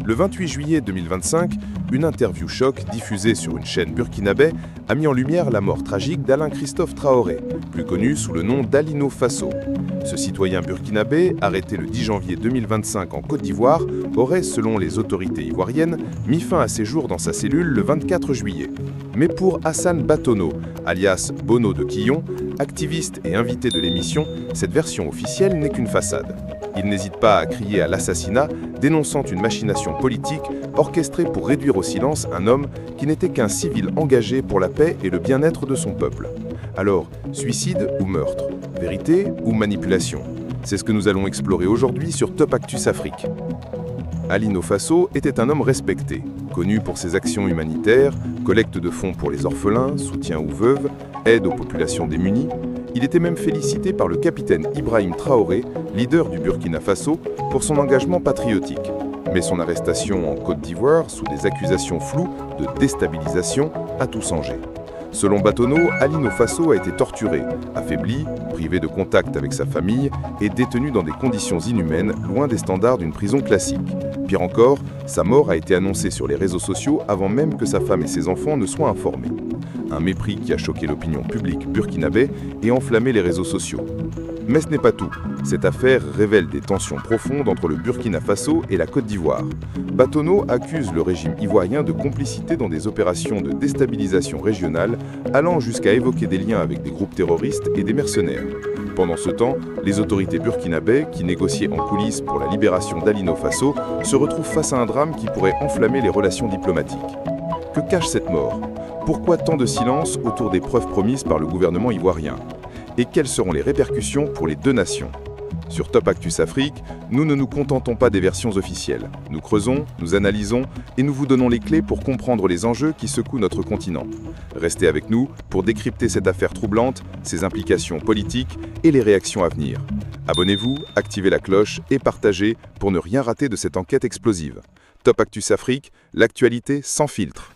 Le 28 juillet 2025, une interview choc diffusée sur une chaîne burkinabé a mis en lumière la mort tragique d'Alain Christophe Traoré, plus connu sous le nom d'Alino Fasso. Ce citoyen burkinabé, arrêté le 10 janvier 2025 en Côte d'Ivoire, aurait, selon les autorités ivoiriennes, mis fin à ses jours dans sa cellule le 24 juillet. Mais pour Hassan Batono, alias Bono de Quillon, activiste et invité de l'émission, cette version officielle n'est qu'une façade. Il n'hésite pas à crier à l'assassinat, dénonçant une machination politique orchestrée pour réduire au silence un homme qui n'était qu'un civil engagé pour la paix et le bien-être de son peuple. Alors, suicide ou meurtre? Vérité ou manipulation? C'est ce que nous allons explorer aujourd'hui sur Top Actus Afrique. Alino Fasso était un homme respecté, connu pour ses actions humanitaires, collecte de fonds pour les orphelins, soutien aux veuves, aide aux populations démunies. Il était même félicité par le capitaine Ibrahim Traoré, leader du Burkina Faso, pour son engagement patriotique. Mais son arrestation en Côte d'Ivoire, sous des accusations floues de déstabilisation, a tout changé. Selon Batono, Alino Fasso a été torturé, affaibli, privé de contact avec sa famille et détenu dans des conditions inhumaines, loin des standards d'une prison classique. Pire encore, sa mort a été annoncée sur les réseaux sociaux avant même que sa femme et ses enfants ne soient informés. Un mépris qui a choqué l'opinion publique burkinabé et enflammé les réseaux sociaux. Mais ce n'est pas tout. Cette affaire révèle des tensions profondes entre le Burkina Faso et la Côte d'Ivoire. Batono accuse le régime ivoirien de complicité dans des opérations de déstabilisation régionale, allant jusqu'à évoquer des liens avec des groupes terroristes et des mercenaires. Pendant ce temps, les autorités burkinabè, qui négociaient en coulisses pour la libération d'Alino Fasso, se retrouvent face à un drame qui pourrait enflammer les relations diplomatiques. Que cache cette mort? Pourquoi tant de silence autour des preuves promises par le gouvernement ivoirien? Et quelles seront les répercussions pour les deux nations? Sur Top Actus Afrique, nous ne nous contentons pas des versions officielles. Nous creusons, nous analysons et nous vous donnons les clés pour comprendre les enjeux qui secouent notre continent. Restez avec nous pour décrypter cette affaire troublante, ses implications politiques et les réactions à venir. Abonnez-vous, activez la cloche et partagez pour ne rien rater de cette enquête explosive. Top Actus Afrique, l'actualité sans filtre.